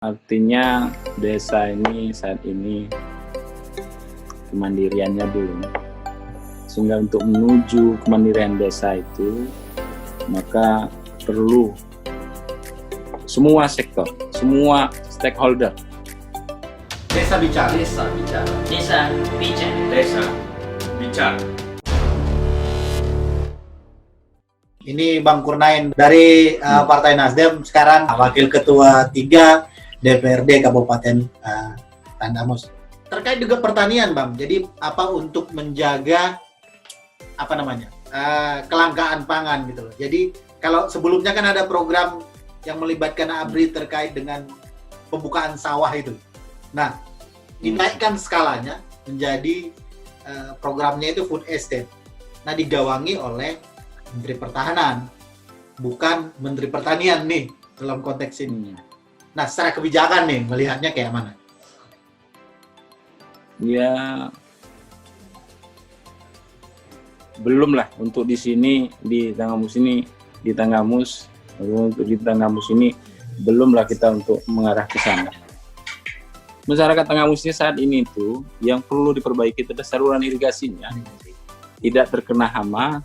Artinya desa ini saat ini kemandiriannya belum. Sehingga untuk menuju kemandirian desa itu, maka perlu semua sektor, semua stakeholder. Desa bicara. Desa bicara. Desa bicara. Desa bicara. Ini Bang Kurnain dari Partai Nasdem, sekarang Wakil Ketua 3 DPRD Kabupaten Tanggamus. Terkait juga pertanian, Bang. Jadi apa untuk menjaga kelangkaan pangan gitu loh. Jadi kalau sebelumnya kan ada program yang melibatkan ABRI terkait dengan pembukaan sawah itu. Nah, dinaikkan skalanya menjadi programnya itu food estate. Nah, digawangi oleh Menteri Pertahanan, bukan Menteri Pertanian nih dalam konteks ini. Nah, secara kebijakan nih melihatnya kayak mana? Ya, belum lah untuk di sini di Tanggamus ini untuk di Tanggamus ini belum lah kita untuk mengarah ke sana. Masyarakat Tanggamus ini saat ini itu yang perlu diperbaiki itu adalah saluran irigasinya, tidak terkena hama.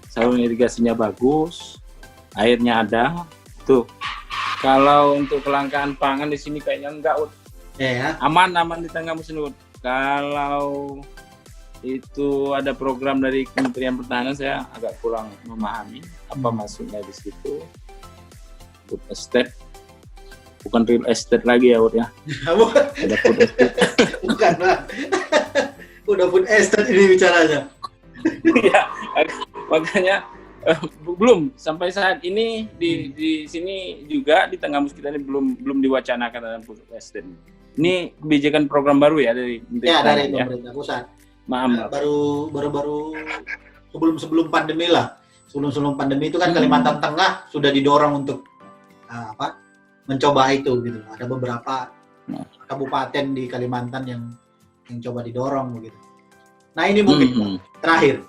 Saluran irigasinya bagus, airnya ada. Tuh, kalau untuk kelangkaan pangan di sini kayaknya enggak, Ya. aman di Tanggamus ini. Kalau itu ada program dari Kementerian Pertahanan, saya agak kurang memahami apa maksudnya di situ. Food estate, bukan real estate lagi ya, ya. Ada food estate. Bukan, Bang. Udah food estate ini bicaranya. Ya, makanya belum sampai saat ini di sini juga di Tanggamus kita ini belum diwacanakan dalam food estate. Ini kebijakan program baru ya dari Dari pemerintah pusat. Maaf. Baru sebelum pandemi lah. Sebelum pandemi itu kan Kalimantan Tengah sudah didorong untuk mencoba itu gitu. Ada beberapa kabupaten di Kalimantan yang coba didorong begitu. Nah, ini mungkin terakhir.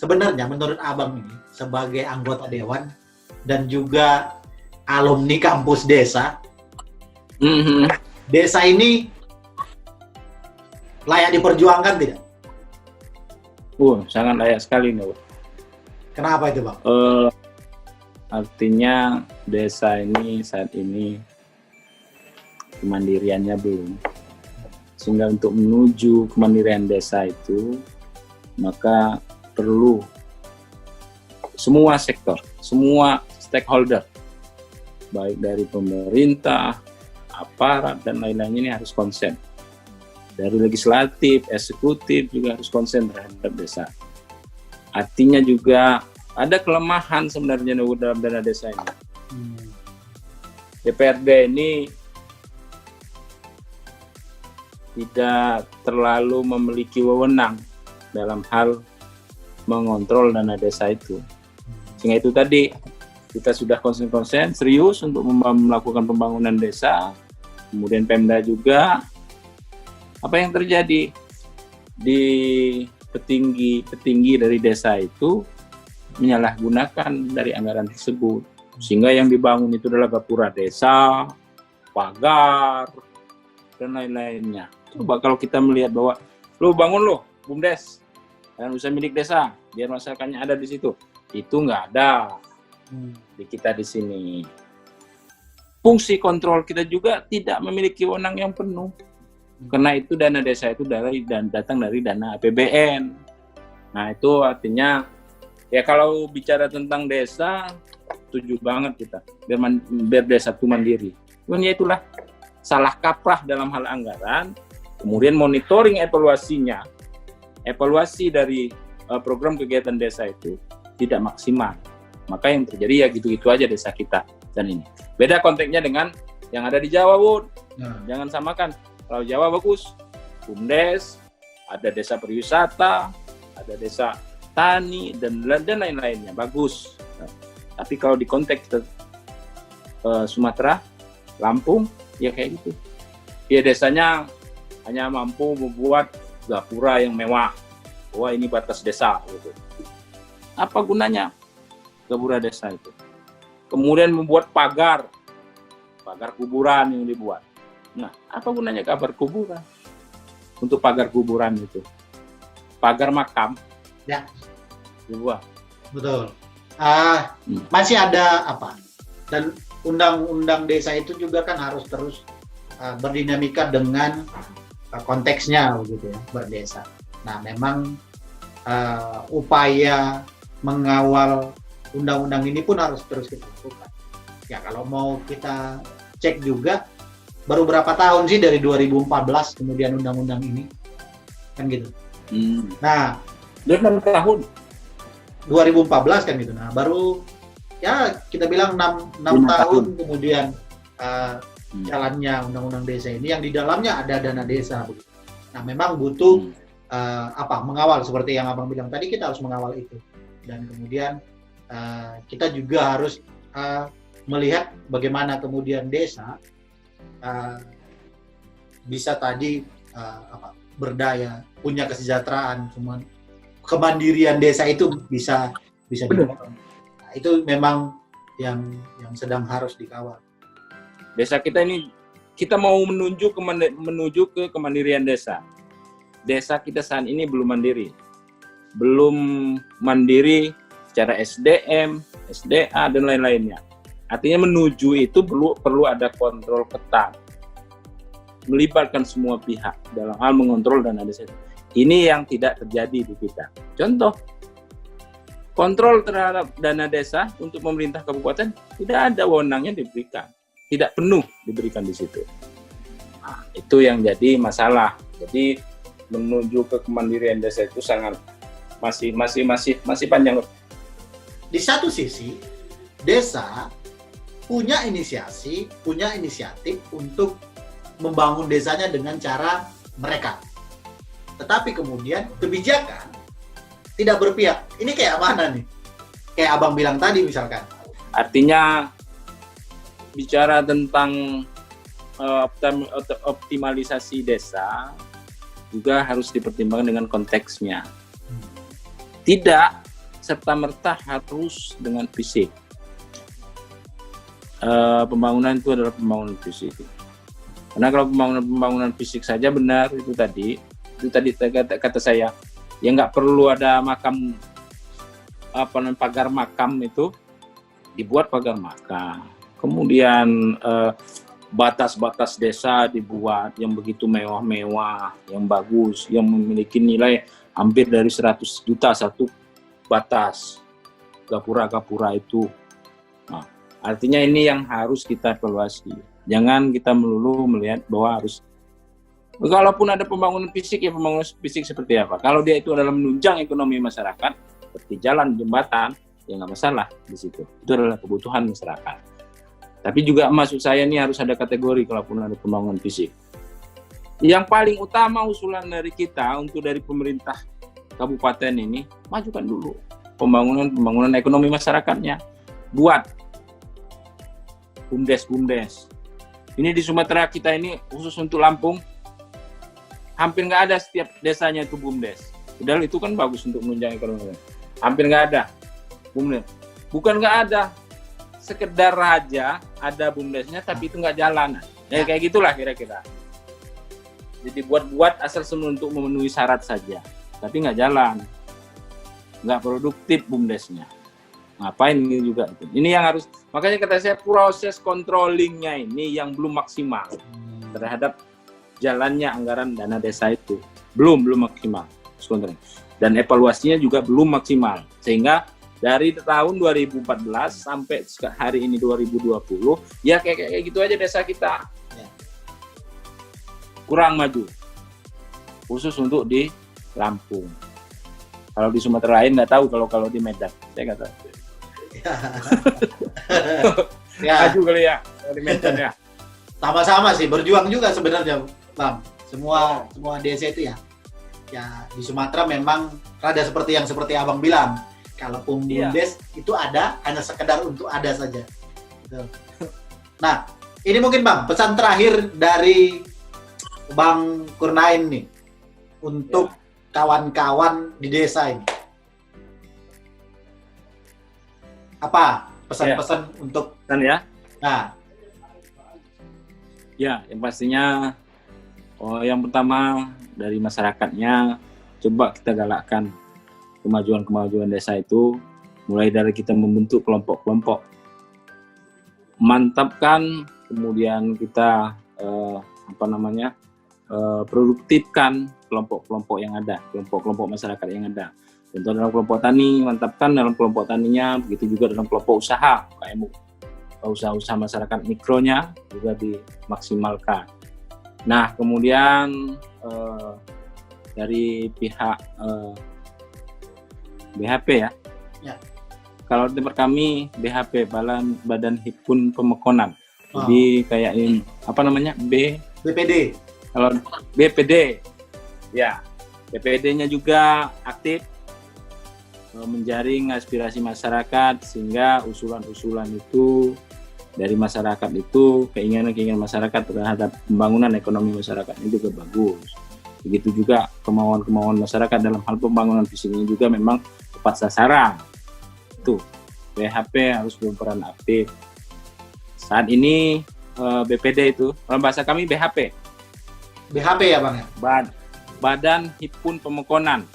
Sebenarnya menurut Abang ini sebagai anggota dewan dan juga alumni kampus desa, desa ini layak diperjuangkan tidak? Sangat layak sekali nih. Kenapa itu, Bang? Artinya desa ini saat ini kemandiriannya belum. Sehingga untuk menuju kemandirian desa itu, maka perlu semua sektor, semua stakeholder, baik dari pemerintah, aparat, dan lain-lainnya ini harus konsen. Dari legislatif, eksekutif juga harus konsen terhadap desa. Artinya juga ada kelemahan sebenarnya dalam dana desa ini. DPRD ini tidak terlalu memiliki wewenang dalam hal mengontrol dana desa itu. Sehingga itu tadi kita sudah konsen serius untuk melakukan pembangunan desa. Kemudian Pemda juga. Apa yang terjadi di petinggi dari desa itu menyalahgunakan dari anggaran tersebut. Sehingga yang dibangun itu adalah gapura desa, pagar, dan lain-lainnya. Coba kalau kita melihat bahwa lo bangun lo, BUMDes, dan usaha milik desa, biar masyarakatnya ada di situ. Itu nggak ada di kita di sini. Fungsi kontrol kita juga tidak memiliki wewenang yang penuh. Karena itu dana desa itu datang dari dana APBN. Nah, itu artinya ya kalau bicara tentang desa, setuju banget kita biar desa itu mandiri. Cuman ya itulah salah kaprah dalam hal anggaran. Kemudian monitoring evaluasi dari program kegiatan desa itu tidak maksimal. Maka yang terjadi ya gitu-gitu aja desa kita dan ini. Beda konteksnya dengan yang ada di Jawa, Bud. Jangan samakan. Kalau Jawa bagus, BUMDes, ada desa pariwisata, ada desa tani dan lain-lainnya bagus. Tapi kalau di konteks Sumatera, Lampung, ya kayak gitu. Ya desanya hanya mampu membuat gapura yang mewah. Wah, ini batas desa gitu. Apa gunanya gapura desa itu? Kemudian membuat pagar pagar kuburan yang dibuat. Nah, apa gunanya pagar kuburan? Untuk pagar kuburan itu, pagar makam, Ya. dibuat. Betul. Masih ada apa? Dan undang-undang desa itu juga kan harus terus berdinamika dengan konteksnya begitu ya, berdesa. Nah, memang upaya mengawal undang-undang ini pun harus terus kita lakukan. Ya, kalau mau kita cek juga baru berapa tahun sih dari 2014 kemudian undang-undang ini kan gitu. Nah, 6 tahun. 2014 kan gitu. Nah, baru ya kita bilang 6 tahun kemudian jalannya undang-undang desa ini yang di dalamnya ada dana desa begitu. Nah, memang butuh mengawal seperti yang Abang bilang tadi, kita harus mengawal itu. Dan kemudian kita juga harus melihat bagaimana kemudian desa bisa tadi berdaya, punya kesejahteraan, kemandirian desa itu bisa didorong. Nah, itu memang yang sedang harus dikawal. Desa kita ini, kita mau menuju ke kemandirian desa. Desa kita saat ini belum mandiri. Belum mandiri secara SDM, SDA, dan lain-lainnya. Artinya menuju itu perlu ada kontrol ketat. Melibatkan semua pihak dalam hal mengontrol dana desa. Ini yang tidak terjadi di kita. Contoh, kontrol terhadap dana desa untuk pemerintah kabupaten tidak ada wewenangnya diberikan. Tidak penuh diberikan di situ. Nah, itu yang jadi masalah. Jadi menuju ke kemandirian desa itu sangat masih panjang. Di satu sisi, desa punya inisiatif untuk membangun desanya dengan cara mereka. Tetapi kemudian kebijakan tidak berpihak. Ini kayak mana nih? Kayak Abang bilang tadi misalkan. Artinya bicara tentang optimalisasi desa juga harus dipertimbangkan dengan konteksnya. Tidak serta-merta harus dengan fisik. Pembangunan itu adalah pembangunan fisik. Karena kalau pembangunan fisik saja benar itu tadi kata saya, ya nggak perlu ada makam pagar makam itu, dibuat pagar makam. Kemudian batas-batas desa dibuat yang begitu mewah-mewah, yang bagus, yang memiliki nilai hampir dari 100 juta satu batas gapura-gapura itu. Nah, artinya ini yang harus kita evaluasi. Jangan kita melulu melihat bahwa harus, kalaupun ada pembangunan fisik, ya pembangunan fisik seperti apa. Kalau dia itu adalah menunjang ekonomi masyarakat, seperti jalan, jembatan, ya nggak masalah di situ. Itu adalah kebutuhan masyarakat. Tapi juga maksud saya ini harus ada kategori kalaupun ada pembangunan fisik. Yang paling utama usulan dari kita untuk dari pemerintah kabupaten ini, majukan dulu pembangunan ekonomi masyarakatnya. Buat BUMDes. Ini di Sumatera kita ini, khusus untuk Lampung, hampir nggak ada setiap desanya itu BUMDes. Padahal itu kan bagus untuk menunjang ekonomi. Hampir nggak ada BUMDes. Bukan nggak ada, sekedar aja ada BUMDesnya, tapi itu nggak jalan. Ya, kayak gitulah kira-kira. Jadi buat asal untuk memenuhi syarat saja, tapi nggak jalan. Nggak produktif BUMDesnya. Ngapain ini juga itu. Ini yang harus, makanya kata saya proses controllingnya ini yang belum maksimal terhadap jalannya anggaran dana desa itu. Belum maksimal. Dan evaluasinya juga belum maksimal. Sehingga dari tahun 2014 sampai hari ini 2020, ya kayak gitu aja desa kita. Kurang maju. Khusus untuk di Lampung. Kalau di Sumatera lain nggak tahu, kalau di Medan. Saya nggak tahu. Ya. Maju kali ya di Medan ya. Sama-sama sih, berjuang juga sebenarnya, Bang. Semua desa itu ya di Sumatera memang rada seperti Abang bilang. Kalau BUMDes itu ada, hanya sekedar untuk ada saja. Gitu. Nah, ini mungkin Bang, pesan terakhir dari Bang Kurnain nih untuk kawan-kawan di desa ini. Apa pesan-pesan untuk ya? Nah, Ya, yang pastinya yang pertama dari masyarakatnya coba kita galakkan kemajuan-kemajuan desa itu, mulai dari kita membentuk kelompok-kelompok, mantapkan, kemudian kita produktifkan kelompok-kelompok yang ada, kelompok-kelompok masyarakat yang ada. Contoh dalam kelompok tani, mantapkan dalam kelompok taninya, begitu juga dalam kelompok usaha, UKM, usaha-usaha masyarakat mikronya juga dimaksimalkan. Nah, kemudian dari pihak BHP ya. Kalau di tempat kami BHP, Badan Himpun Pemokonan. Jadi kayak ini BPD. Kalau BPD, ya BPD-nya juga aktif menjaring aspirasi masyarakat sehingga usulan-usulan itu dari masyarakat itu, keinginan-keinginan masyarakat terhadap pembangunan ekonomi masyarakat itu juga bagus. Begitu juga kemauan-kemauan masyarakat dalam hal pembangunan fisik ini juga memang tepat sasaran. Itu BHP harus berperan aktif. Saat ini BPD itu, dalam bahasa kami BHP. BHP ya Bang ya? Badan Himpun Pemokonan.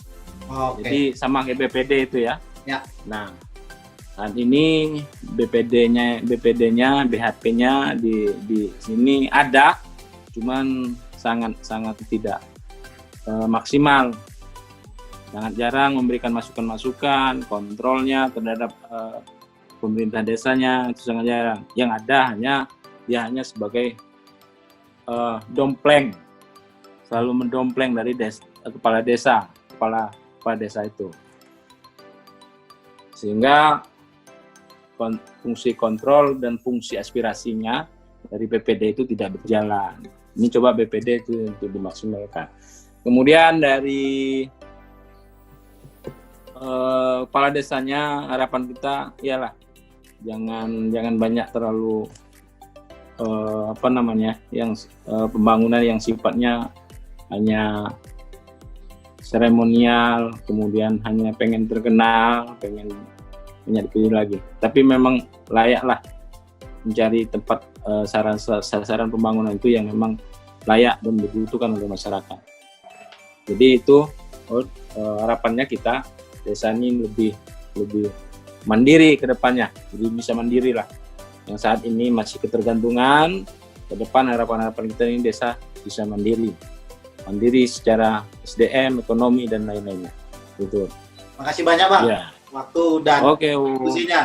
Jadi sama kayak BPD itu ya. Nah, saat ini BPD-nya, BHP-nya di sini ada, cuman sangat tidak maksimal. Sangat jarang memberikan masukan-masukan, kontrolnya terhadap pemerintah desanya itu sangat jarang. Yang ada dia hanya sebagai dompleng, selalu mendompleng dari kepala desa itu, sehingga fungsi kontrol dan fungsi aspirasinya dari BPD itu tidak berjalan. Ini coba BPD itu untuk dimaksimalkan. Kemudian dari kepala desanya, harapan kita ialah jangan banyak terlalu pembangunan yang sifatnya hanya seremonial, kemudian hanya pengen terkenal, pengen banyak dipilih lagi. Tapi memang layaklah mencari tempat sasaran pembangunan itu yang memang layak dan dibutuhkan oleh masyarakat. Jadi itu harapannya kita desa ini lebih mandiri ke depannya, jadi bisa mandiri lah. Yang saat ini masih ketergantungan, ke depan harapan kita ini desa bisa mandiri secara SDM, ekonomi dan lain-lainnya. Gitu. Makasih banyak Bang. Waktu dan diskusinya.